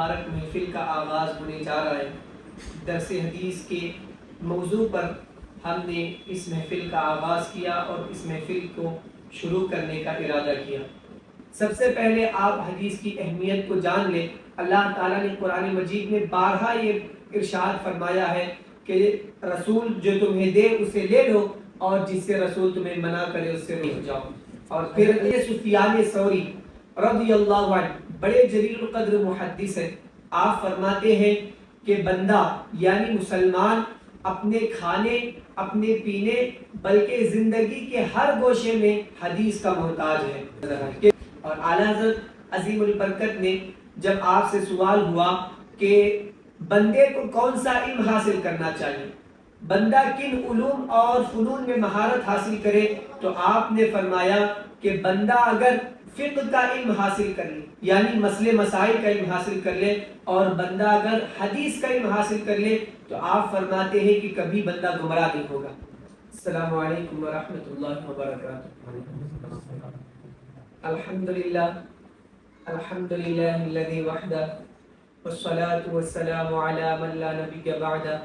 مبارک محفل کا آغاز ہونے جا رہا ہے۔ درس حدیث کے موضوع پر ہم نے اس محفل کا آغاز کیا اور اس محفل کو شروع کرنے کا ارادہ کیا۔ سب سے پہلے آپ حدیث کی اہمیت کو جان لیں۔ اللہ تعالیٰ نے قرآن مجید میں بارہا یہ ارشاد فرمایا ہے کہ رسول جو تمہیں دے اسے لے لو اور جس سے رسول تمہیں منع کرے اس سے رک جاؤ۔ اور پھر سفیان ثوری رضی اللہ عنہ بڑے جلیل القدر محدث ہے، آپ فرماتے ہیں کہ بندہ یعنی مسلمان اپنے کھانے، اپنے پینے، بلکہ زندگی کے ہر گوشے میں حدیث کا محتاج ہے۔ اور اعلیٰ حضرت عظیم البرکت نے جب آپ سے سوال ہوا کہ بندے کو کون سا علم حاصل کرنا چاہیے، بندہ کن علوم اور فنون میں مہارت حاصل کرے، تو آپ نے فرمایا کہ بندہ اگر فقہ کا علم حاصل کر لے یعنی مسئلے مسائل کا علم حاصل کر لے اور بندہ اگر حدیث کا علم حاصل کر لے تو آپ فرماتے ہیں کہ کبھی بندہ گمراہ نہیں ہوگا۔ السلام علیکم ورحمۃ اللہ وبرکاتہ۔ الحمدللہ الذی وحدہ والصلاة والسلام علی من لا نبی بعدہ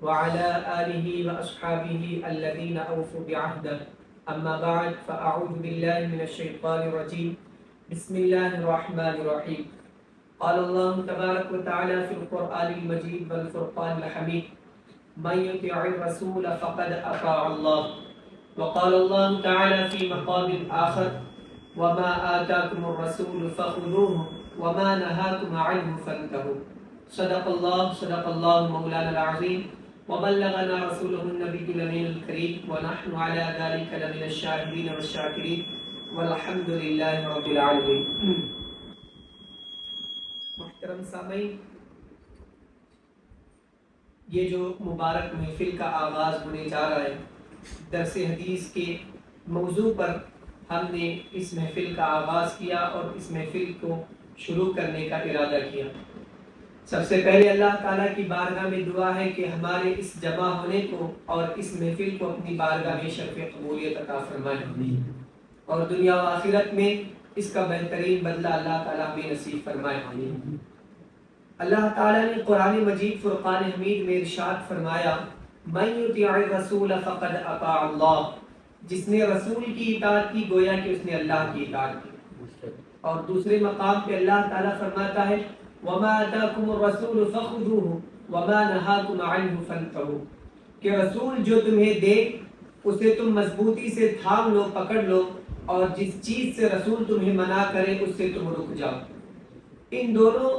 وعلی آلہ واصحابہ الذین اوفوا بعہدہ، اما بعد فاعوذ باللہ من الشیطان الرجیم، بسم اللہ الرحمن الرحیم۔ قال اللہ تبارک و تعالی فی القرآن المجید والفرقان الحمید، من یطع الرسول فقد اطاع اللہ، وقال اللہ تعالی فی مقام آخر، وما آتاکم الرسول فخذوه وما نهاکم عنه فانتهوا۔ صدق اللہ مولانا العظیم، وبلغنا رسوله النبي الأمين الكريم، ونحن على ذلك لمن الشاهدين والشاكرين، والحمد لله رب العالمين۔ محترم سامعین، یہ جو مبارک محفل کا آغاز ہونے جا رہا ہے، درس حدیث کے موضوع پر ہم نے اس محفل کا آغاز کیا اور اس محفل کو شروع کرنے کا ارادہ کیا۔ سب سے پہلے اللہ تعالیٰ کی بارگاہ میں دعا ہے کہ ہمارے اس جمع ہونے کو اور اس محفل کو اپنی بارگاہ میں شرف قبولیت عطا فرمائے اور دنیا و آخرت میں اس کا بہترین بدلہ اللہ تعالیٰ ہمیں نصیب فرمائے۔ اللہ تعالیٰ نے قرآن مجید فرقان حمید میں ارشاد فرمایا، من یطع الرسول فقد اطاع اللہ، جس نے رسول کی اطاعت کی گویا کہ اس نے اللہ کی اطاعت کی۔ اور دوسرے مقام پہ اللہ تعالیٰ فرماتا ہے، وما آتاکم الرسول فخذوه وما نهاکم عنه فانتهوا، کہ رسول جو تمہیں دے اسے تم مضبوطی سے تھام لو، پکڑ لو، اور جس چیز سے رسول تمہیں منع کرے اس سے تم رک جاؤ۔ ان دونوں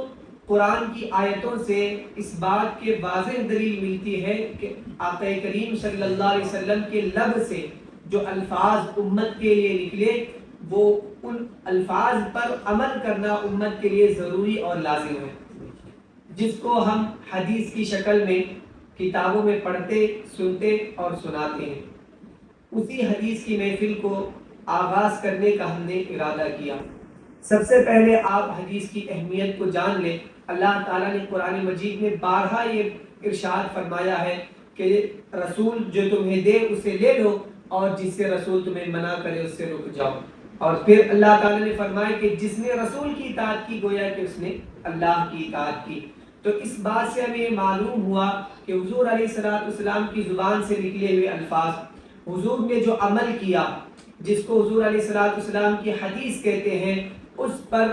قرآن کی آیتوں سے اس بات کے واضح دلیل ملتی ہے کہ آقا کریم صلی اللہ علیہ وسلم کے لب سے جو الفاظ امت کے لیے نکلے وہ ان الفاظ پر عمل کرنا امت کے لیے ضروری اور لازم ہے، جس کو ہم حدیث کی شکل میں کتابوں میں پڑھتے، سنتے اور سناتے ہیں۔ اسی حدیث کی محفل کو آغاز کرنے کا ہم نے ارادہ کیا۔ سب سے پہلے آپ حدیث کی اہمیت کو جان لیں۔ اللہ تعالیٰ نے قرآن مجید میں بارہا یہ ارشاد فرمایا ہے کہ رسول جو تمہیں دے اسے لے لو اور جس سے رسول تمہیں منع کرے اس سے رک جاؤ۔ اور پھر اللہ تعالیٰ نے فرمایا کہ جس نے رسول کی اطاعت کی گویا کہ اس نے اللہ کی اطاعت کی۔ تو اس بات سے ہمیں معلوم ہوا کہ حضور علیہ السلام کی زبان سے نکلے ہوئے الفاظ، حضور نے جو عمل کیا جس کو حضور علیہ السلام کی حدیث کہتے ہیں، اس پر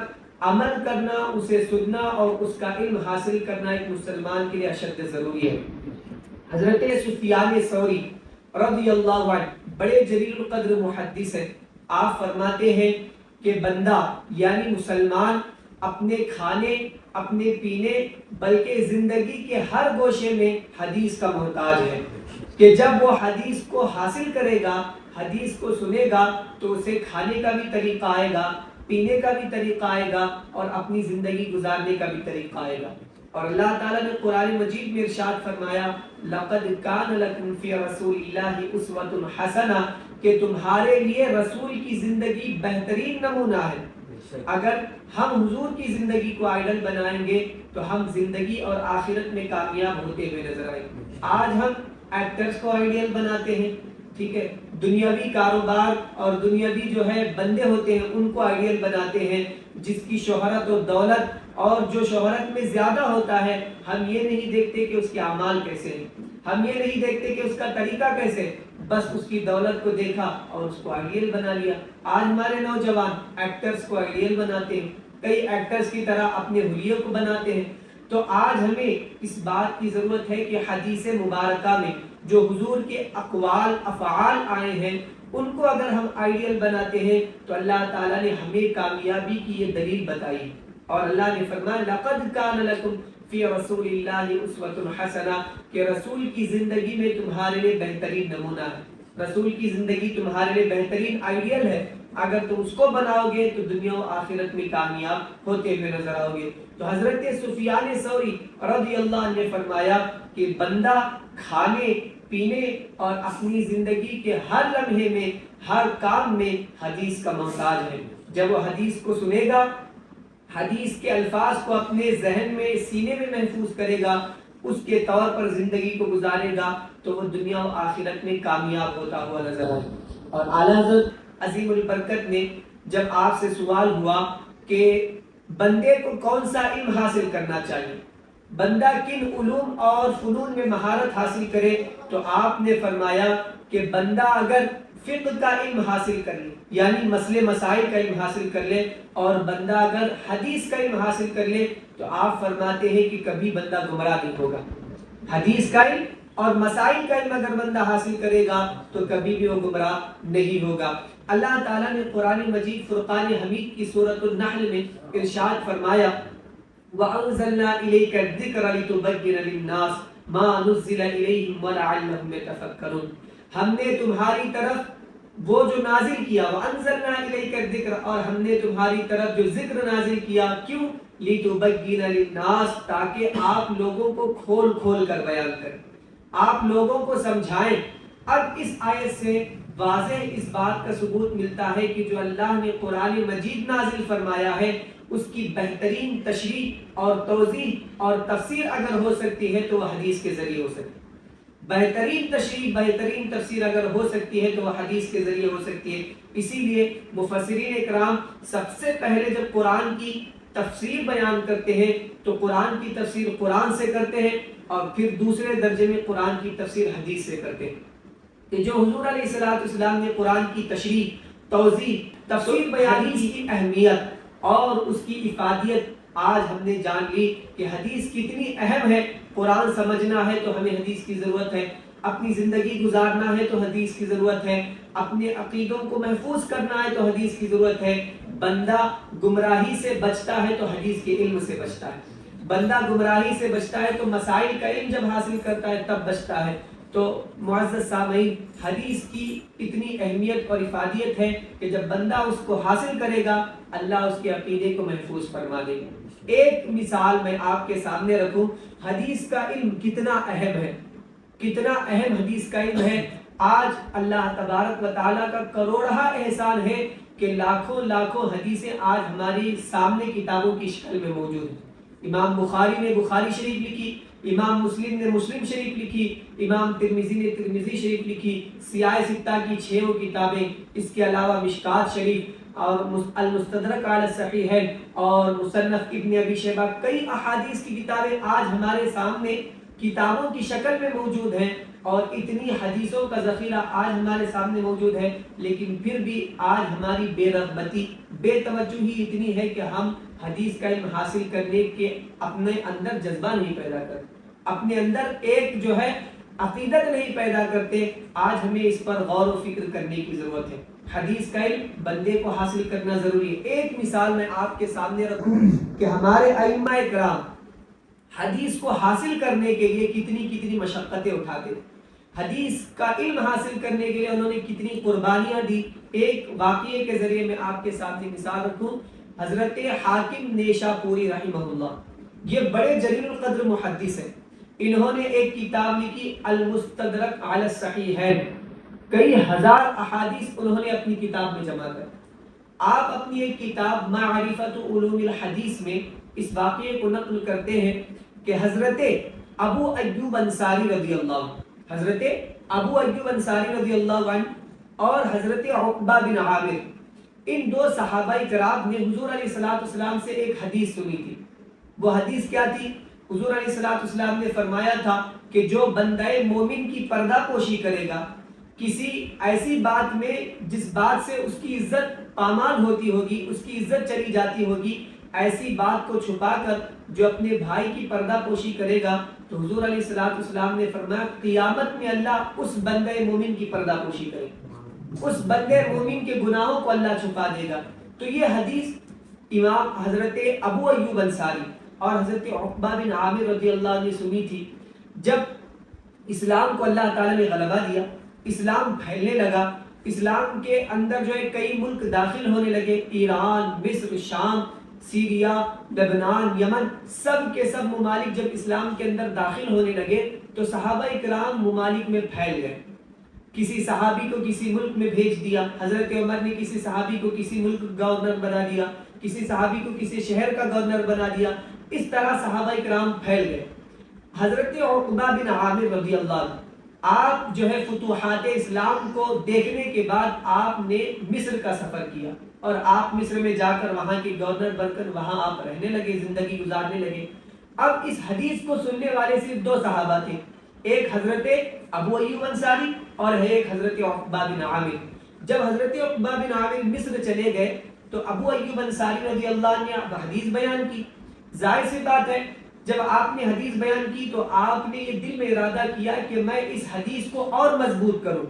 عمل کرنا، اسے سننا اور اس کا علم حاصل کرنا ایک مسلمان کے لیے اشد ضروری ہے۔ حضرت سفیان ثوری رضی اللہ عنہ بڑے جلیل القدر محدث ہے، آپ فرماتے ہیں کہ بندہ یعنی مسلمان اپنے کھانے، اپنے پینے، بلکہ زندگی کے ہر گوشے میں حدیث کا محتاج ہے، کہ جب وہ حدیث کو حاصل کرے گا، حدیث کو سنے گا تو اسے کھانے کا بھی طریقہ آئے گا، پینے کا بھی طریقہ آئے گا اور اپنی زندگی گزارنے کا بھی طریقہ آئے گا۔ اور اللہ تعالیٰ نے قرآن مجید میں ارشاد فرمایا، لَقَدْ كَانَ لَكُمْ فِي رَسُولِ اللَّهِ أُسْوَةٌ حَسَنَةٌ، کہ تمہارے لیے رسول کی زندگی بہترین نمونہ ہے۔ اگر ہم حضور کی زندگی کو آئیڈل بنائیں گے تو ہم زندگی اور آخرت میں کامیاب ہوتے ہوئے نظر آئیں گے۔ آج ہم ایکٹرز کو آئیڈیل بناتے ہیں، ٹھیک ہے، دنیاوی کاروبار اور دنیاوی جو ہے بندے ہوتے ہیں ان کو آئیڈیل بناتے ہیں، جس کی شہرت و دولت اور جو شہرت میں زیادہ ہوتا ہے ہم یہ نہیں دیکھتے کہ اس کے اعمال کیسے ہیں، ہم یہ نہیں دیکھتے کہ اس کا طریقہ کیسے، بس اس کی دولت کو دیکھا اور اس کو آئیڈیل بنا لیا۔ آج ہمارے نوجوان ایکٹرز کو آئیڈیل بناتے ہیں، کئی ایکٹرز کی طرح اپنے حلیوں کو بناتے ہیں۔ تو آج ہمیں اس بات کی ضرورت ہے کہ حدیث مبارکہ میں جو حضور کے اقوال افعال آئے ہیں ان کو اگر ہم آئیڈیل بناتے ہیں تو اللہ تعالیٰ نے ہمیں کامیابی کی یہ دلیل بتائی، اور اللہ نے فرمایا لَقَدْ كَانَ لَكُمْ فِي رَسُولِ اللَّهِ أُسْوَةٌ حَسَنَةٌ کہ رسول کی زندگی میں تمہارے لیے بہترین نمونہ ہے، رسول کی زندگی تمہارے لیے بہترین آئیڈیل ہے، اگر تم اس کو بناؤ گے تو دنیا و آخرت میں کامیاب ہوتے ہوئے نظر آؤ گے۔ تو حضرت سفیان ثوری رضی اللہ عنہ نے فرمایا کہ بندہ کھانے پینے اور اپنی زندگی کے ہر لمحے میں ہر کام میں حدیث کا محتاج ہے۔ جب وہ حدیث کو سنے گا، حدیث کے الفاظ کو اپنے ذہن میں سینے میں محفوظ کرے گا، اس کے طور پر زندگی کو گزارے گا تو وہ دنیا و آخرت میں کامیاب ہوتا ہوا نظر آئے۔ اور اعلیٰ حضرت عظیم البرکت نے جب آپ سے سوال ہوا کہ بندے کو کون سا علم حاصل کرنا چاہیے، بندہ کن علوم اور فنون میں مہارت حاصل کرے، تو آپ نے فرمایا کہ بندہ اگر فقہ کا علم حاصل کر لے یعنی مسئلے مسائل کا علم حاصل کر لے، اور بندہ اگر حدیث کا علم حاصل کر لے تو آپ فرماتے ہیں کہ کبھی بندہ گمراہ نہیں ہوگا۔ حدیث کا علم اور مسائل کا علم اگر بندہ حاصل کرے گا تو کبھی بھی وہ گمراہ نہیں ہوگا۔ اللہ تعالیٰ نے قرآن مجید فرقان حمید کی سورۃ النحل میں ارشاد فرمایا وَأَنزَلْنَا إِلَيْكَ الذِّكْرَ لِتُبَيِّنَ لِلنَّاسِ مَا نُزِّلَ إِلَيْهِمْ وَلَعَلَّهُمْ يَتَفَكَّرُونَ ہم نے تمہاری طرف وہ جو نازل کیا وَأَنزَلْنَا إِلَيْكَ الذِّكْرَ اور ہم نے تمہاری طرف جو ذکر نازل کیا، کیوں؟ لِتُبَيِّنَ لِلنَّاسِ تاکہ آپ لوگوں کو کھول کھول کر بیان کریں، آپ لوگوں کو سمجھائیں۔ اب اس آیت سے واضح اس بات کا ثبوت ملتا ہے کہ جو اللہ نے قرآن مجید نازل فرمایا ہے اس کی بہترین تشریح اور توضیح اور تفسیر اگر ہو سکتی ہے تو وہ حدیث کے ذریعے ہو سکتی ہے۔ بہترین تشریح بہترین تفسیر اگر ہو سکتی ہے تو وہ حدیث کے ذریعے ہو سکتی ہے۔ اسی لیے مفسرین اکرام سب سے پہلے جب قرآن کی تفسیر بیان کرتے ہیں تو قرآن کی تفسیر قرآن سے کرتے ہیں اور پھر دوسرے درجے میں قرآن کی تفسیر حدیث سے کرتے ہیں۔ کہ جو حضور علیہ السلام نے قرآن کی تشریح توضیح تفسیر بیان کی اہمیت اور اس کی افادیت آج ہم نے جان لی کہ حدیث کتنی اہم ہے۔ قرآن سمجھنا ہے تو ہمیں حدیث کی ضرورت ہے، اپنی زندگی گزارنا ہے تو حدیث کی ضرورت ہے، اپنے عقیدوں کو محفوظ کرنا ہے تو حدیث کی ضرورت ہے، بندہ گمراہی سے بچتا ہے تو حدیث کے علم سے بچتا ہے، بندہ گمراہی سے بچتا ہے تو مسائل کا علم جب حاصل کرتا ہے تب بچتا ہے۔ تو معزز سامعین، حدیث کی اتنی اہمیت اور افادیت ہے کہ جب بندہ اس کو حاصل کرے گا اللہ اس کے عقیدے کو محفوظ فرما دے گا۔ ایک مثال میں آپ کے سامنے رکھوں، حدیث کا علم کتنا اہم ہے، کتنا اہم حدیث کا علم ہے۔ آج اللہ تبارک و تعالیٰ کا کروڑہا احسان ہے کہ لاکھوں لاکھوں حدیثیں آج ہماری سامنے کتابوں کی شکل میں موجود ہیں۔ امام بخاری نے بخاری شریف لکھی، امام مسلم نے مسلم شریف لکھی، امام ترمذی نے ترمذی شریف لکھی، سیاہ ستہ کی 6 کتابیں، اس کے علاوہ مشکات شریف اور المستدرک علی الصحیحین اور مصنف ابن ابی شیبہ، کئی احادیث کی کتابیں آج ہمارے سامنے کتابوں کی شکل میں موجود ہیں، اور اتنی حدیثوں کا ذخیرہ آج ہمارے سامنے موجود ہے، لیکن پھر بھی آج ہماری بے رغبتی بے توجہی اتنی ہے کہ ہم حدیث کا علم حاصل کرنے کے اپنے اندر جذبہ نہیں پیدا کرتے، اپنے اندر ایک جو ہے عقیدت نہیں پیدا کرتے۔ آج ہمیں اس پر غور و فکر کرنے کی ضرورت ہے۔ حدیث کا علم بندے کو حاصل کرنا ضروری ہے۔ ایک مثال میں آپ کے سامنے رکھوں کہ ہمارے ائمہ کرام حدیث کو حاصل کرنے کے لیے کتنی کتنی مشقتیں اٹھاتے، حدیث کا علم حاصل کرنے کے لیے انہوں نے کتنی قربانیاں دی۔ ایک واقعے کے ذریعے میں آپ کے سامنے مثال رکھوں، حضرت حاکم نیشاپوری رحمہ اللہ، یہ بڑے جلیل القدر محدث ہیں، انہوں نے ایک کتاب لکھی المستدرک علی الصحیحین، کئی ہزار احادیث انہوں نے اپنی کتاب میں جمع کر۔ آپ اپنی ایک کتاب معرفت علوم الحدیث میں اس واقعے کو نقل کرتے ہیں کہ حضرت ابو ایوب انصاری رضی اللہ عنہ، حضرت ابو ایوب انصاری رضی اللہ عنہ اور حضرت عقبہ بن عامر، ان دو صحابہ کرام نے حضور علیہ الصلوۃ والسلام سے ایک حدیث سنی تھی۔ وہ حدیث کیا تھی؟ حضور علیہ السلام نے فرمایا تھا کہ جو بندہ مومن کی پردہ پوشی کرے گا کسی ایسی بات میں جس بات سے اس کی عزت پامال ہوتی ہوگی، اس کی عزت چلی جاتی ہوگی، ایسی بات کو چھپا کر جو اپنے بھائی کی پردہ پوشی کرے گا، تو حضور علیہ السلام نے فرمایا قیامت میں اللہ اس بندے مومن کی پردہ پوشی کرے گا، اس بندے مومن کے گناہوں کو اللہ چھپا دے گا۔ تو یہ حدیث امام حضرت ابو ایوب انصاری اور حضرت عقبہ بن عامر رضی اللہ عنہ نے سنی تھی۔ جب اسلام کو اللہ تعالیٰ نے غلبہ دیا، اسلام پھیلنے لگا، اسلام کے اندر جو ہے کئی ملک داخل ہونے لگے، ایران، مصر، شام، سیریا، لبنان، یمن، سب کے سب ممالک جب اسلام کے اندر داخل ہونے لگے تو صحابہ اکرام ممالک میں پھیل گئے۔ کسی صحابی کو کسی ملک میں بھیج دیا، حضرت عمر نے کسی صحابی کو کسی ملک کا گورنر بنا دیا، کسی صحابی کو کسی شہر کا گورنر بنا دیا، اس طرح صحابہ اکرام پھیل گئے۔ حضرت عقبہ بن عامر رضی اللہ عنہ، آپ جو ہے فتوحات اسلام کو دیکھنے کے بعد آپ نے مصر کا سفر کیا اور آپ مصر میں جا کر وہاں کے گورنر بن کر وہاں آپ رہنے لگے، زندگی گزارنے لگے۔ اب اس حدیث کو سننے والے صرف دو صحابہ تھے، ایک حضرت ابو ایوب انصاری اور ایک حضرت عقبہ بن عامر۔ جب حضرت عقبہ بن عامر مصر چلے گئے تو ابو ایوب انصاری رضی اللہ عنہ نے حدیث بیان کی۔ ظاہر سی بات ہے جب آپ نے حدیث بیان کی تو آپ نے یہ دل میں ارادہ کیا کہ میں اس حدیث کو اور مضبوط کروں،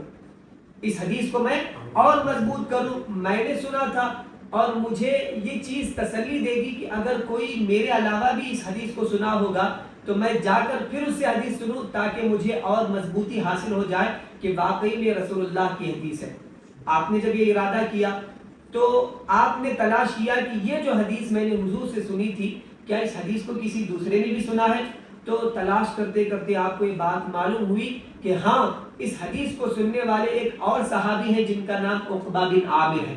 اس حدیث کو میں اور مضبوط کروں۔ میں نے سنا تھا اور مجھے یہ چیز تسلی دے گی کہ اگر کوئی میرے علاوہ بھی اس حدیث کو سنا ہوگا تو میں جا کر پھر اس سے حدیث سنوں تاکہ مجھے اور مضبوطی حاصل ہو جائے کہ واقعی میں رسول اللہ کی حدیث ہے۔ آپ نے جب یہ ارادہ کیا تو آپ نے تلاش کیا کہ یہ جو حدیث میں نے حضور سے سنی تھی کیا اس حدیث کو کسی دوسرے نے بھی سنا ہے؟ تو تلاش کرتے کرتے آپ کو یہ بات معلوم ہوئی کہ ہاں اس حدیث کو سننے والے ایک اور صحابی ہیں جن کا نام عقبہ بن عامر ہے۔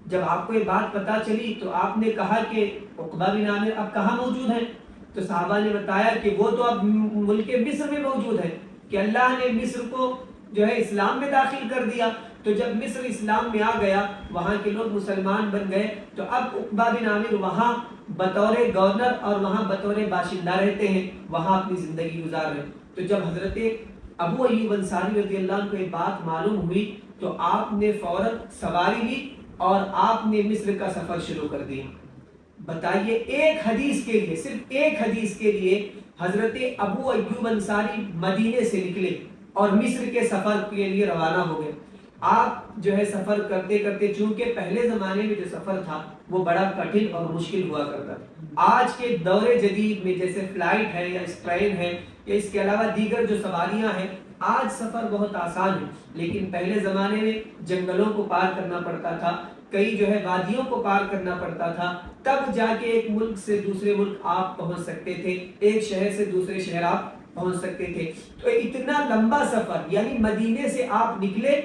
جب آپ کو یہ بات پتا چلی تو آپ نے کہا کہ عقبہ بن عامر اب کہاں موجود ہیں؟ تو صحابہ نے بتایا کہ وہ تو اب ملک مصر میں موجود ہے، کہ اللہ نے مصر کو جو ہے اسلام میں داخل کر دیا۔ تو جب مصر اسلام میں آ گیا، وہاں کے لوگ مسلمان بن گئے، تو اب عقبہ بن عامر وہاں بطور گورنر اور وہاں بطور باشندہ رہتے ہیں، وہاں اپنی زندگی گزار رہے ہیں۔ تو جب حضرت ابو ایوب انصاری رضی اللہ عنہ کو یہ بات معلوم ہوئی تو آپ نے فوراً سواری لی اور آپ نے مصر کا سفر شروع کر دیا۔ بتائیے ایک حدیث کے لیے، صرف ایک حدیث کے لیے حضرت ابو ایوب انصاری مدینے سے نکلے اور مصر کے سفر کے لیے روانہ ہو گئے۔ آپ جو ہے سفر کرتے کرتے، چونکہ پہلے زمانے میں جو سفر تھا وہ بڑا کٹھن اور مشکل ہوا کرتا تھا۔ آج کے دور جدید میں جیسے فلائٹ ہے یا ٹرین ہے یا اس کے علاوہ دیگر جو سواریاں ہیں، آج سفر بہت آسان ہے، لیکن پہلے زمانے میں جنگلوں کو پار کرنا پڑتا تھا، کئی جو ہے وادیوں کو پار کرنا پڑتا تھا، تب جا کے ایک ملک سے دوسرے ملک آپ پہنچ سکتے تھے، ایک شہر سے دوسرے شہر آپ پہنچ سکتے تھے۔ تو اتنا لمبا سفر، یعنی مدینے سے آپ نکلے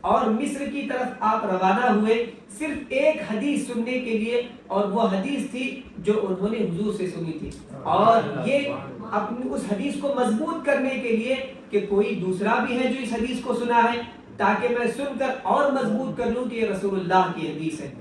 اور مصر کی طرف آپ روانہ ہوئے صرف ایک حدیث سننے کے لیے، اور وہ حدیث تھی جو انہوں نے حضور سے سنی تھی، اور یہ اپنی اس حدیث کو مضبوط کرنے کے لیے کہ کوئی دوسرا بھی ہے جو اس حدیث کو سنا ہے تاکہ میں سن کر اور مضبوط کر لوں کہ یہ رسول اللہ کی حدیث ہے۔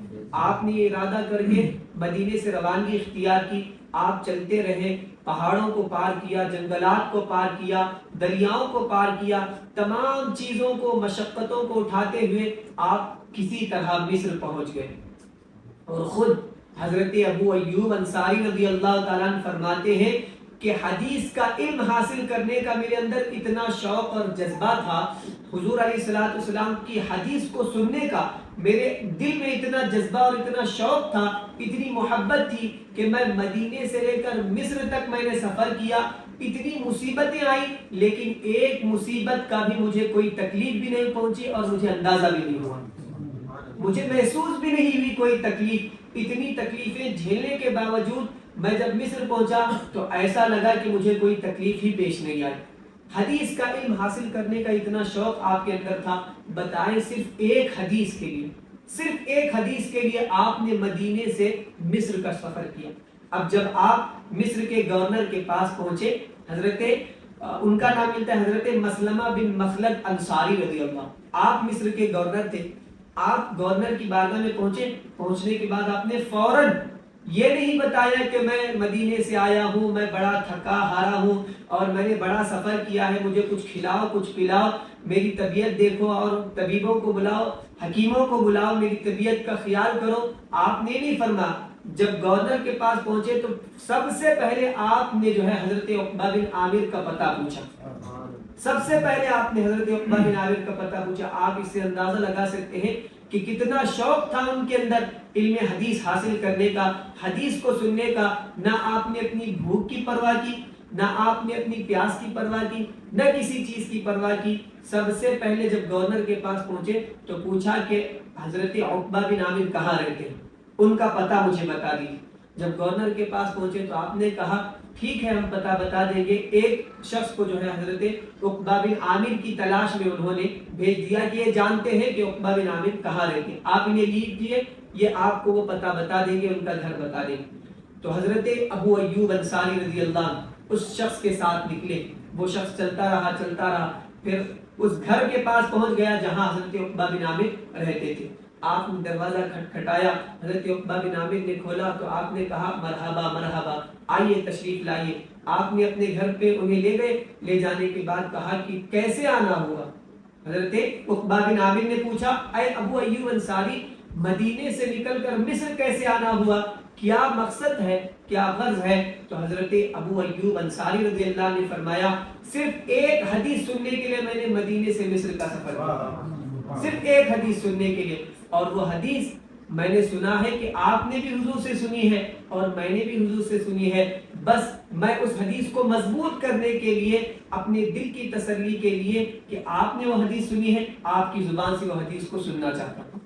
آپ نے یہ ارادہ کر کے مدینے سے روانگی اختیار کی، آپ چلتے رہے، پہاڑوں کو پار کیا، جنگلات کو پار کیا، دریاؤں کو پار کیا، تمام چیزوں کو، مشقتوں کو اٹھاتے ہوئے آپ کسی طرح مصر پہنچ گئے۔ اور خود حضرت ابو ایوب انصاری رضی اللہ تعالیٰ عنہ فرماتے ہیں کہ حدیث کا علم حاصل کرنے کا میرے اندر اتنا شوق اور جذبہ تھا، حضور علیہ السلام کی حدیث کو سننے کا میرے دل میں اتنا جذبہ اور اتنا شوق تھا، اتنی محبت تھی کہ میں مدینے سے لے کر مصر تک میں نے سفر کیا، اتنی مصیبتیں آئیں لیکن ایک مصیبت کا بھی مجھے کوئی تکلیف بھی نہیں پہنچی اور مجھے اندازہ بھی نہیں ہوا، مجھے محسوس بھی نہیں ہوئی کوئی تکلیف۔ اتنی تکلیفیں جھیلنے کے باوجود میں جب مصر پہنچا تو ایسا لگا کہ مجھے کوئی تکلیف ہی پیش نہیں آئی۔ حدیث کا علم حاصل کرنے کا اتنا شوق آپ کے اندر تھا، بتائیں صرف ایک حدیث کے لیے، صرف ایک حدیث کے لیے آپ نے مدینے سے مصر کا سفر کیا۔ اب جب آپ مصر کے گورنر کے پاس پہنچے، حضرت ان کا نام ملتا ہے حضرت مسلمہ بن مخلد انصاری رضی اللہ، آپ مصر کے گورنر تھے۔ آپ گورنر کی بارگاہ میں پہنچے، پہنچنے کے بعد آپ نے فوراً یہ نہیں بتایا کہ میں مدینے سے آیا ہوں، میں بڑا تھکا ہارا ہوں اور میں نے بڑا سفر کیا ہے، مجھے کچھ کھلاؤ کچھ پلاؤ، میری طبیعت دیکھو اور طبیبوں کو بلاؤ، حکیموں کو بلاؤ، میری طبیعت کا خیال کرو۔ آپ نے نہیں فرمایا۔ جب گورنر کے پاس پہنچے تو سب سے پہلے آپ نے جو ہے حضرت عقبہ بن عامر کا پتہ پوچھا۔ سب سے پہلے آپ نے حضرت عقبہ بن عامر کا پتہ پوچھا۔ آپ اس سے اندازہ لگا سکتے ہیں کہ کتنا شوق تھا ان کے اندر علم حدیث حاصل کرنے کا، حدیث کو سننے کا۔ نہ آپ نے اپنی بھوک کی پرواہ کی، نہ آپ نے اپنی پیاس کی پرواہ کی، نہ کسی چیز کی پرواہ کی۔ سب سے پہلے جب گورنر کے پاس پہنچے تو پوچھا کہ حضرت عقبہ بن عامر کہاں رہتے ہیں، ان کا پتہ مجھے بتا دیجیے۔ جب گورنر کے پاس پہنچے تو آپ نے کہا ٹھیک ہے ہم پتہ بتا دیں گے۔ ایک شخص کو جو ہے حضرت عقبہ بن عامر کی تلاش میں انہوں نے بھیج دیا کہ یہ جانتے ہیں کہ عقبہ بن عامر کہاں رہتے ہیں، آپ انہیں لیجیے، یہ آپ کو وہ پتہ بتا دیں گے، ان کا گھر بتا دیں گے۔ تو حضرت ابو ایوب انصاری رضی اللہ عنہ اس شخص کے ساتھ نکلے۔ وہ شخص چلتا رہا، پھر اس گھر کے پاس پہنچ گیا جہاں حضرت عقبہ بن عامر رہتے تھے۔ آپ نے دروازہ کھٹکھٹایا، حضرت عقبہ بن عامر نے کھولا تو آپ نے کہا مرحبا مرحبا، آئیے تشریف لائیے۔ آپ نے اپنے گھر پہ انہیں لے گئے، لے جانے کے بعد کہا کہ کیسے آنا ہوا؟ حضرت عقبہ بن عامر نے پوچھا اے ابو ایوب انصاری، مدینے سے نکل کر مصر کیسے آنا ہوا؟ کیا مقصد ہے، کیا غرض ہے؟ تو حضرت ابو ایوب انصاری رضی اللہ عنہ نے فرمایا صرف ایک حدیث سننے کے لیے میں نے مدینے سے مصر کا سفر کیا، صرف ایک حدیث سننے کے لیے۔ اور وہ حدیث میں نے سنا ہے کہ آپ نے بھی حضور سے سنی ہے اور میں نے بھی حضور سے سنی ہے، بس میں اس حدیث کو مضبوط کرنے کے لیے، اپنے دل کی تسلی کے لیے کہ آپ نے وہ حدیث سنی ہے، آپ کی زبان سے وہ حدیث کو سننا چاہتا ہوں۔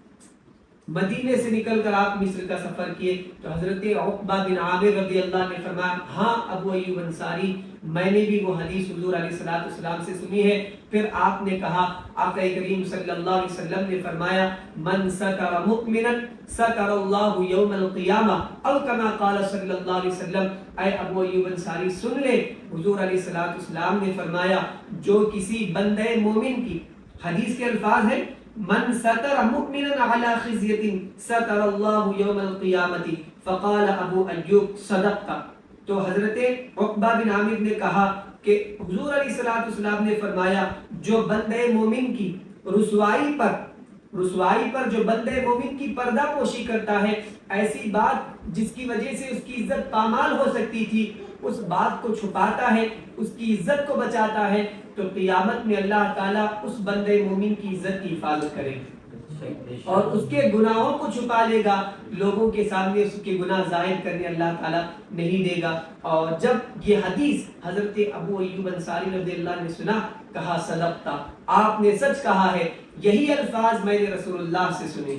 مدینے سے نکل کر آپ مصر کا سفر کیے تو حضرت عقبہ بن عامر رضی اللہ عنہ نے فرمایا ہاں ابو ایوب انصاری، میں نے بھی وہ حدیث حضور علیہ الصلوۃ والسلام سے سنی ہے۔ پھر آپ نے کہا، آقا کریم صلی اللہ علیہ وسلم نے فرمایا من ستر مؤمنا ستر اللہ یوم القیامہ، او کما قال صلی اللہ علیہ وسلم۔ اے ابو ایوب انصاری سن لے، حضور علیہ الصلوۃ والسلام نے فرمایا جو کسی بندے مومن کی، حدیث کے الفاظ ہیں من ستر مؤمنا علی خزیۃ ستر اللہ یوم القیامۃ، فقال ابو ایوب صدقت۔ تو حضرت عقبہ بن عامر نے کہا کہ حضور علیہ الصلوۃ والسلام نے فرمایا جو بندے مومن کی رسوائی پر جو بندے مومن کی پردہ پوشی کرتا ہے، ایسی بات جس کی وجہ سے اس کی عزت پامال ہو سکتی تھی، اس بات کو چھپاتا ہے، اس کی عزت کو بچاتا ہے، تو قیامت میں اللہ تعالیٰ اس بندے مومن کی عزت کی حفاظت کرے گا اور اس کے گناہوں کو چھپا لے گا، لوگوں کے سامنے اس کے گناہ ظاہر کرنے اللہ تعالیٰ نہیں دے گا۔ اور جب یہ حدیث حضرت ابو ایوب انصاری رضی اللہ عنہ نے سنا، کہا صدقتا، آپ نے سچ کہا ہے، یہی الفاظ میں نے رسول اللہ سے سنے۔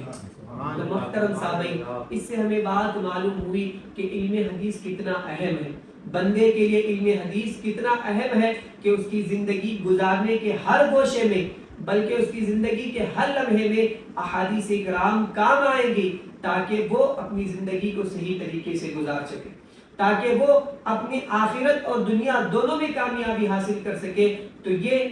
تو محترم سامعین، اس سے ہمیں بات معلوم ہوئی کہ علم حدیث کتنا اہم ہے، بندے کے لیے علم حدیث کتنا اہم ہے کہ اس کی زندگی گزارنے کے ہر گوشے میں، بلکہ اس کی زندگی کے ہر لمحے میں احادیث کرام کام آئیں گی، تاکہ وہ اپنی زندگی کو صحیح طریقے سے گزار سکے، تاکہ وہ اپنی آخرت اور دنیا دونوں میں کامیابی حاصل کر سکے۔ تو یہ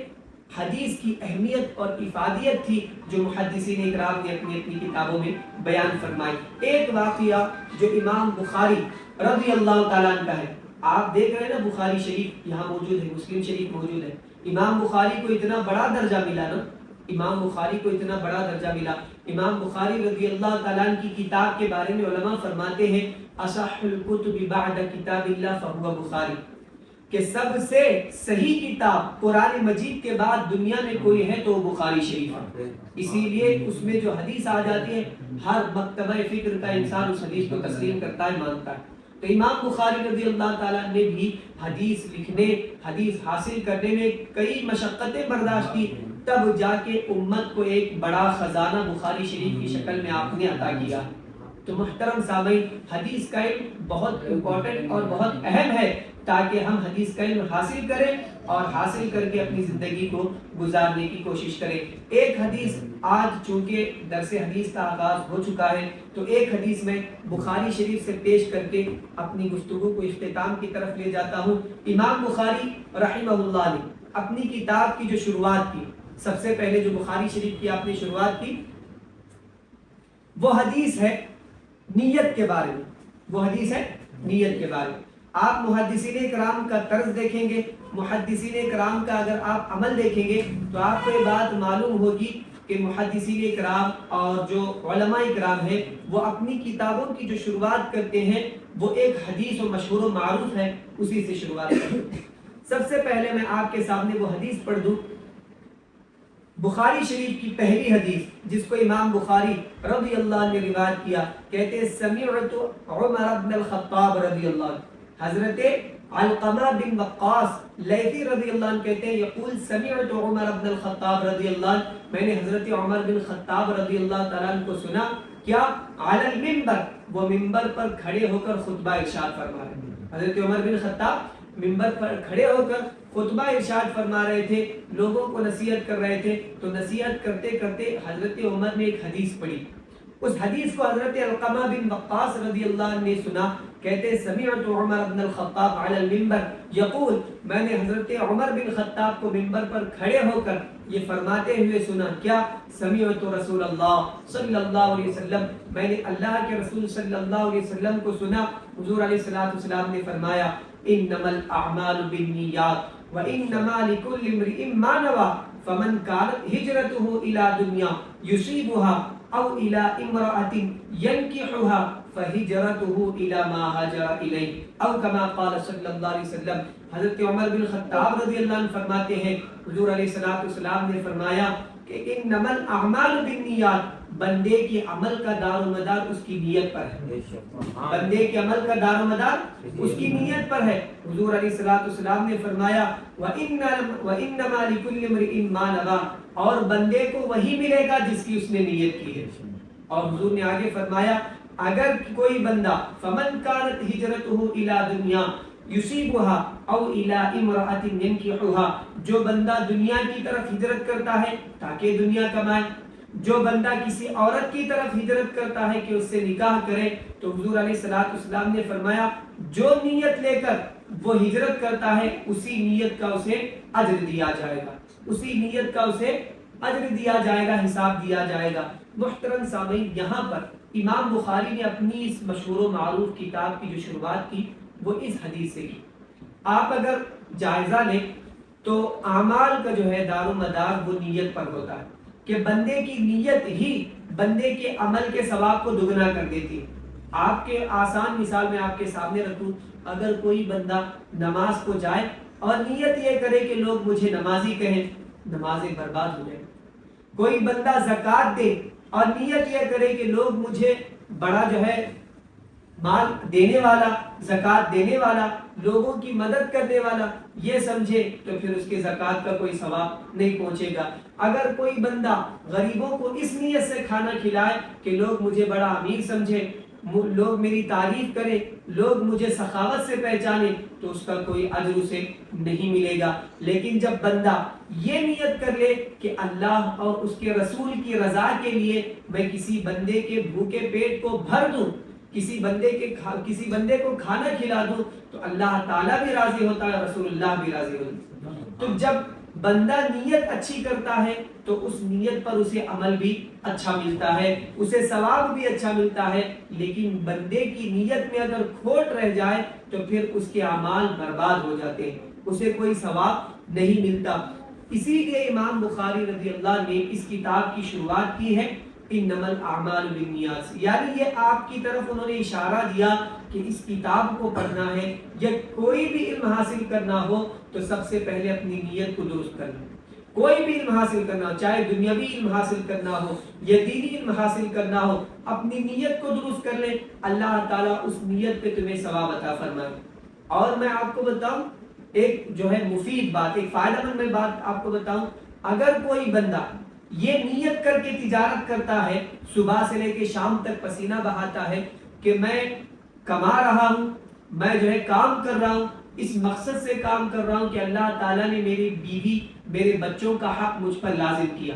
حدیث کی اہمیت اور افادیت تھی جو محدثین اکرام نے اپنی اپنی کتابوں میں بیان فرمائی۔ ایک واقعہ جو امام بخاری رضی اللہ تعالیٰ عنہ کا ہے، آپ دیکھ رہے ہیں نا بخاری شریف یہاں موجود ہے، مسلم شریف موجود ہے، امام بخاری کو اتنا بڑا درجہ ملا نا، امام بخاری کو اتنا بڑا درجہ ملا۔ امام بخاری رضی اللہ تعالیٰ عنہ کی کتاب کے بارے میں علماء فرماتے ہیں اصح الکتب بعد کتاب اللہ فہو بخاری، کہ سب سے صحیح کتاب قرآن مجید کے بعد دنیا میں کوئی ہے تو وہ بخاری شریف ہے۔ اسی لیے اس میں جو حدیث آ جاتی ہے ہر مکتبہ فکر کا انسان اس حدیث کو تسلیم کرتا ہے، مانتا ہے۔ تو امام بخاری رضی اللہ تعالیٰ نے بھی حدیث لکھنے، حدیث حاصل کرنے میں کئی مشقتیں برداشت کی، تب جا کے امت کو ایک بڑا خزانہ بخاری شریف کی شکل میں آپ نے عطا کیا۔ تو محترم سامعین، حدیث کا علم بہت امپورٹنٹ اور بہت اہم ہے، تاکہ ہم حدیث کا علم حاصل کریں اور حاصل کر کے اپنی زندگی کو گزارنے کی کوشش کریں۔ ایک حدیث، آج چونکہ درس حدیث کا آغاز ہو چکا ہے تو ایک حدیث میں بخاری شریف سے پیش کر کے اپنی گفتگو کو اختتام کی طرف لے جاتا ہوں۔ امام بخاری رحمہ اللہ نے اپنی کتاب کی جو شروعات کی، سب سے پہلے جو بخاری شریف کی آپ نے شروعات کی وہ حدیث ہے نیت کے بارے میں۔ وہ حدیث ہے نیت کے بارے میں۔ آپ محدثین کرام کا طرز دیکھیں گے، محدثین کرام کا اگر آپ عمل دیکھیں گے تو آپ کو یہ بات معلوم ہوگی کہ محدثین کرام اور جو علماء کرام ہیں وہ اپنی کتابوں کی جو شروعات کرتے ہیں وہ ایک حدیث و مشہور و معروف ہے، اسی سے شروعات کرتے ہیں۔ سب سے پہلے میں آپ کے سامنے وہ حدیث پڑھ دوں، بخاری شریف کی پہلی حدیث جس کو امام بخاری رضی اللہ عنہ نے روایت کیا، کہتے ہیں سمعت عمر بن الخطاب رضی اللہ عنہ، حضرت علقمہ بن وقاص لیثی رضی اللہ عنہ کہتے ہیں یقول سمعت عمر بن الخطاب رضی اللہ عنہ، میں نے حضرت عمر بن خطاب رضی اللہ تعالیٰ عنہ کو سنا، کیا علی المنبر، وہ منبر پر کھڑے ہو کر خطبہ ارشاد فرما رہے ہیں۔ حضرت عمر بن خطاب منبر پر کھڑے ہو کر خطبہ ارشاد فرما رہے تھے، لوگوں کو نصیحت کر رہے تھے، تو نصیحت کرتے کرتے حضرت عمر نے ایک حدیث پڑھی، اس حدیث کو حضرت علقمہ بن وقاص رضی اللہ عنہ نے سنا، کہتے سمعت عمر بن الخطاب علی المنبر یقول، میں نے حضرت عمر بن خطاب کو منبر پر کھڑے ہو کر یہ فرماتے ہوئے سنا، کیا سمعت رسول اللہ صلی اللہ علیہ وسلم، میں نے اللہ کے رسول صلی اللہ علیہ وسلم کو سنا، حضور علیہ السلام نے فرمایا انما الاعمال بالنیات وانما لكل امرئ ما نوى فمن كانت هجرته الى دنيا يصيبها او الى امرأة ينكحها فهجرته الى ما هاجر اليه او كما قال صلی اللہ علیہ وسلم۔ حضرت عمر بن خطاب رضی اللہ عنہ فرماتے ہیں حضور علیہ السلام نے فرمایا کہ انما الاعمال بالنیات، بندے کے عمل کا دار و مدار اس کی نیت پر ہے، بندے کے عمل کا دار و مدار اس کی نیت پر ہے۔ حضور علیہ السلام نے فرمایا وَإِنَّمَا لِكُلِّ امْرِئٍ مَّا نَوَىٰ، اور بندے کو وہی ملے گا جس کی اس نے نیت کی ہے۔ اور حضور نے آگے فرمایا اگر کوئی بندہ فَمَنْ كَانَتْ هِجْرَتُهُ إِلَىٰ دُنْيَا يُصِيبُهَا أَوْ إِلَىٰ امْرَأَةٍ يَنكِحُهَا، جو بندہ دنیا کی طرف ہجرت کرتا ہے تاکہ دنیا کمائے، جو بندہ کسی عورت کی طرف ہجرت کرتا ہے کہ اس سے نکاح کرے، تو حضور علیہ السلام نے فرمایا جو نیت لے کر وہ ہجرت کرتا ہے اسی نیت کا اسے اجر دیا جائے گا، اسی نیت کا اسے اجر دیا جائے گا، حساب دیا جائے گا۔ محترم سامعین، یہاں پر امام بخاری نے اپنی اس مشہور و معروف کتاب کی جو شروعات کی وہ اس حدیث سے کی۔ آپ اگر جائزہ لیں تو اعمال کا جو ہے دار و مدار وہ نیت پر ہوتا ہے کہ بندے کی نیت ہی بندے کے عمل کے ثواب کو دگنا کر دیتی ہے۔ آپ کے آسان مثال میں آپ کے سامنے رکھوں، اگر کوئی بندہ نماز کو جائے اور نیت یہ کرے کہ لوگ مجھے نمازی کہیں، نمازیں برباد ہو جائیں۔ کوئی بندہ زکوٰۃ دے اور نیت یہ کرے کہ لوگ مجھے بڑا جو ہے مال دینے والا، زکوٰۃ دینے والا، لوگوں کی مدد کرنے والا یہ سمجھے، تو پھر اس کے زکوٰۃ کا کوئی ثواب نہیں پہنچے گا۔ اگر کوئی بندہ غریبوں کو اس نیت سے کھانا کھلائے کہ لوگ مجھے بڑا امیر سمجھے، لوگ میری تعریف کریں، لوگ مجھے سخاوت سے پہچانے، تو اس کا کوئی اجر اسے نہیں ملے گا۔ لیکن جب بندہ یہ نیت کر لے کہ اللہ اور اس کے رسول کی رضا کے لیے میں کسی بندے کے بھوکے پیٹ کو بھر دوں، کسی بندے کو کھانا کھلا دوں، تو اللہ تعالیٰ بھی راضی ہوتا ہے، رسول اللہ بھی راضی ہوتا ہے۔ تو جب بندہ نیت اچھی کرتا ہے تو اس نیت پر اسے عمل بھی اچھا ملتا ہے، اسے ثواب بھی اچھا ملتا ہے۔ لیکن بندے کی نیت میں اگر کھوٹ رہ جائے تو پھر اس کے اعمال برباد ہو جاتے ہیں، اسے کوئی ثواب نہیں ملتا۔ اسی لیے امام بخاری رضی اللہ نے اس کتاب کی شروعات کی ہے انما الاعمال بالنیات، یعنی یہ آپ کی طرف انہوں نے اشارہ دیا کہ اس کتاب کو پڑھنا ہے یا کوئی بھی علم حاصل کرنا ہو تو سب سے پہلے اپنی نیت کو درست کرنا۔ کوئی بھی علم حاصل کرنا ہو، چاہے دنیاوی علم حاصل کرنا ہو یا دینی علم حاصل کرنا ہو، اپنی نیت کو درست کر لیں، اللہ تعالیٰ اس نیت پہ تمہیں ثواب عطا فرمائے۔ اور میں آپ کو بتاؤں ایک جو ہے مفید بات، ایک فائدہ مند میں بات آپ کو بتاؤں، اگر کوئی بندہ یہ نیت کر کے تجارت کرتا ہے، صبح سے لے کے شام تک پسینہ بہاتا ہے کہ میں کما رہا ہوں، میں جو ہے کام کر رہا ہوں، اس مقصد سے کام کر رہا ہوں کہ اللہ تعالیٰ نے میری بیوی میرے بچوں کا حق مجھ پر لازم کیا،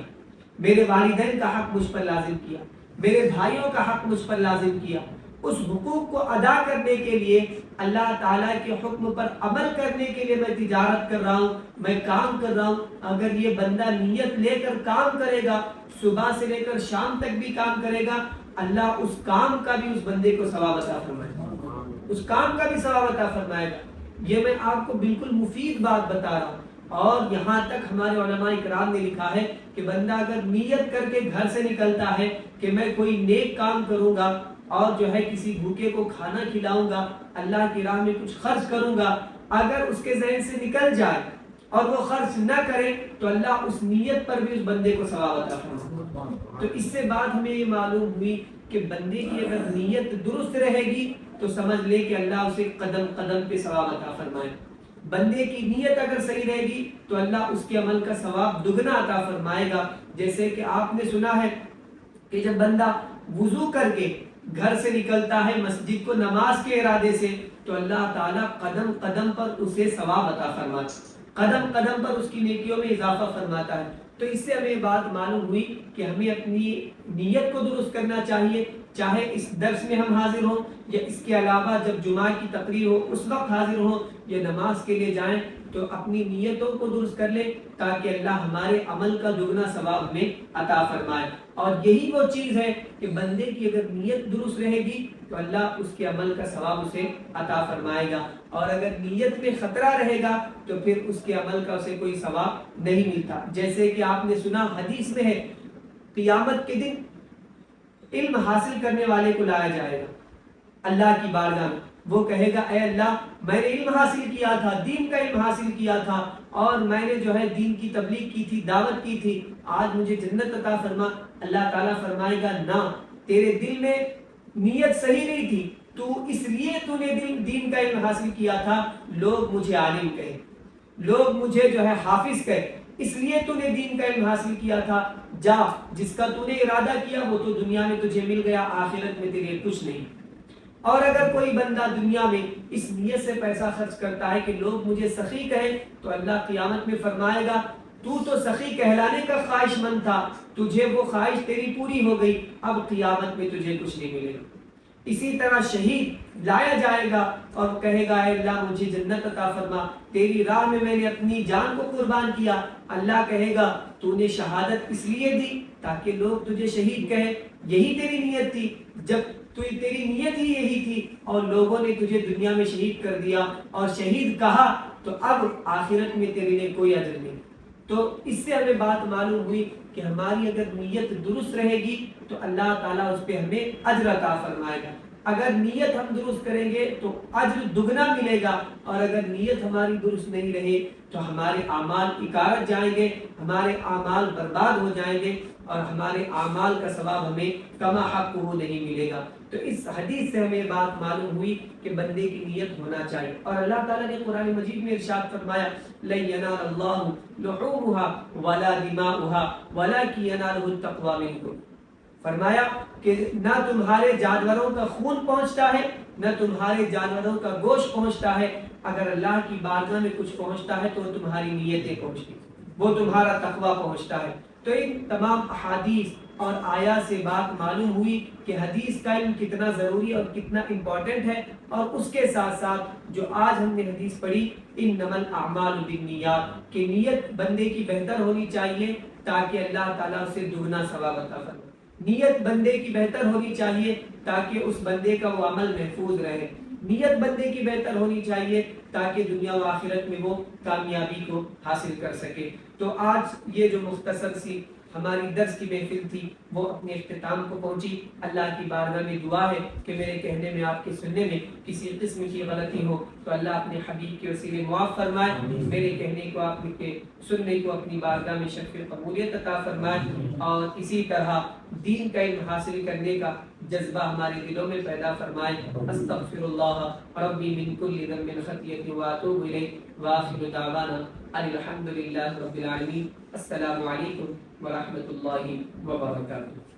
میرے والدین کا حق مجھ پر لازم کیا، میرے بھائیوں کا حق مجھ پر لازم کیا، اس حقوق کو ادا کرنے کے لیے اللہ تعالیٰ کے حکم پر عمل کرنے کے لیے میں تجارت کر رہا ہوں، میں کام کر رہا ہوں۔ اگر یہ بندہ نیت لے کر کام کرے گا، صبح سے لے کر شام تک بھی کام کرے گا، اللہ اس کام کا بھی اس بندے کو ثواب عطا فرمائے گا۔ اس کام کا بھی ثواب عطا فرمائے گا۔ یہ میں آپ کو بالکل مفید بات بتا رہا ہوں۔ اور یہاں تک ہمارے علماء کرام نے لکھا ہے کہ بندہ اگر نیت کر کے گھر سے نکلتا ہے کہ میں کوئی نیک کام کروں گا اور جو ہے کسی بھوکے کو کھانا کھلاؤں گا، اللہ کی راہ میں کچھ خرچ کروں گا، اگر اس کے ذہن سے نکل جائے اور وہ خرچ نہ کرے تو اللہ اس نیت پر بھی اس بندے کو ثواب عطا فرمائے۔ تو اس سے بات ہمیں یہ معلوم ہوئی کہ بندے کی اگر نیت درست رہے گی تو سمجھ لے کہ اللہ اسے قدم قدم پہ ثواب عطا فرمائے۔ بندے کی نیت اگر صحیح رہے گی تو اللہ اس کے عمل کا ثواب دگنا عطا فرمائے گا۔ جیسے کہ آپ نے سنا ہے کہ جب بندہ وضو کر کے گھر سے نکلتا ہے مسجد کو نماز کے ارادے سے تو اللہ تعالیٰ قدم قدم پر اسے ثواب عطا فرماتا ہے، قدم قدم پر اس کی نیکیوں میں اضافہ فرماتا ہے۔ تو اس سے ہمیں بات معلوم ہوئی کہ ہمیں اپنی نیت کو درست کرنا چاہیے، چاہے اس درس میں ہم حاضر ہوں یا اس کے علاوہ جب جمعہ کی تقریر ہو اس وقت حاضر ہوں یا نماز کے لیے جائیں تو اپنی نیتوں کو درست کر لیں تاکہ اللہ ہمارے عمل کا دگنا ثواب ہمیں عطا فرمائے۔ اور یہی وہ چیز ہے کہ بندے کی اگر نیت درست رہے گی تو اللہ اس کے عمل کا ثواب اسے عطا فرمائے گا، اور اگر نیت میں خطرہ رہے گا تو پھر اس کے عمل کا اسے کوئی ثواب نہیں ملتا۔ جیسے کہ آپ نے سنا حدیث میں ہے قیامت کے دن علم حاصل کرنے والے کو لایا جائے گا اللہ کی بارگاہ میں، وہ کہے گا اے اللہ میں نے علم حاصل کیا تھا، دین کا علم حاصل کیا تھا اور میں نے جو ہے دین کی تبلیغ کی تھی، دعوت کی تھی، آج مجھے جنت عطا فرما۔ اللہ تعالیٰ فرمائے گا نہ، تیرے دل میں نیت صحیح نہیں تھی، تو اس لیے تو نے دین کا علم حاصل کیا تھا، لوگ مجھے عالم کہے، لوگ مجھے جو ہے حافظ کہے، اس لیے تو نے دین کا علم حاصل کیا تھا، جا جس کا تو نے ارادہ کیا وہ تو دنیا میں تجھے مل گیا، آخرت میں تیرے کچھ نہیں۔ اور اگر کوئی بندہ دنیا میں اس نیت سے پیسہ خرچ کرتا ہے کہ لوگ مجھے سخی کہیں تو اللہ قیامت میں فرمائے گا تو سخی کہلانے کا خواہش مند تھا، تجھے وہ خواہش تیری پوری ہو گئی، اب قیامت میں تجھے کچھ نہیں ملے گا۔ اسی طرح شہید لایا جائے گا اور کہے گا اے اللہ مجھے جنت عطا فرما، تیری راہ میں میں نے اپنی جان کو قربان کیا۔ اللہ کہے گا تو نے شہادت اس لیے دی تاکہ لوگ تجھے شہید کہیں، یہی تیری نیت تھی، جب تیری نیت ہی یہی تھی اور لوگوں نے تجھے دنیا میں شہید کر دیا اور شہید کہا تو اب آخرت میں تیرے لیے کوئی اجر نہیں۔ تو اس سے ہمیں بات معلوم ہوئی کہ ہماری اگر نیت درست رہے گی تو اللہ تعالیٰ اس پہ ہمیں اجر عطا فرمائے گا۔ اگر نیت ہم درست کریں گے تو اجر دگنا ملے گا، اور اگر نیت ہماری درست نہیں رہے تو ہمارے اعمال اکارت جائیں گے، ہمارے اعمال برباد ہو جائیں گے اور ہمارے اعمال کا ثواب ہمیں کما حق وہ نہیں ملے گا۔ تو اس حدیث سے ہمیں بات معلوم ہوئی کہ بندے کی نیت ہونا چاہیے، اور اللہ تعالیٰ نے قرآن مجید میں ارشاد فرمایا لَن يَنَالَ اللَّهُ لُحُومُهَا وَلَا دِمَاؤُهَا وَلَكِنْ يَنَالُهُ التَّقْوَى مِنكُمْ۔ فرمایا کہ نہ تمہارے جانوروں کا خون پہنچتا ہے نہ تمہارے جانوروں کا گوشت پہنچتا ہے، اگر اللہ کی بارگاہ میں کچھ پہنچتا ہے تو وہ تمہاری نیتیں پہنچتی، وہ تمہارا تقویٰ پہنچتا ہے۔ تو ان تمام احادیث اور آیات سے بات معلوم ہوئی کہ حدیث کا علم کتنا ضروری اور کتنا امپورٹنٹ ہے، اور اس کے ساتھ ساتھ جو آج ہم نے حدیث پڑھی انما الاعمال بالنیات، کہ نیت بندے کی بہتر ہونی چاہیے تاکہ اللہ تعالیٰ اسے دگنا ثواب عطا فرمائے۔ نیت بندے کی بہتر ہونی چاہیے تاکہ اس بندے کا وہ عمل محفوظ رہے، نیت بندے کی بہتر ہونی چاہیے تاکہ دنیا و آخرت میں وہ کامیابی کو حاصل کر سکے۔ تو آج یہ جو مختصر سی ہماری درس کی محفل تھی وہ اپنے اختتام کو پہنچی۔ اللہ کی بارگاہ میں دعا ہے کہ میرے کہنے میں آپ کے سننے میں کسی قسم کی غلطی ہو تو اللہ اپنے حبیب کے وسیلے معاف فرمائے، میرے کہنے کو آپ کے سننے کو اپنی بارگاہ میں شرف قبولیت عطا فرمائے، اور اسی طرح دین کا علم حاصل کرنے کا جذبہ ہمارے دلوں میں پیدا فرمائے۔ استغفر اللہ ربی من کل ذنب خطیۃ واتوب الیہ، وآخر دعوانا الحمد للہ رب العالمین۔ السلام علیکم ورحمۃ اللہ وبرکاتہ۔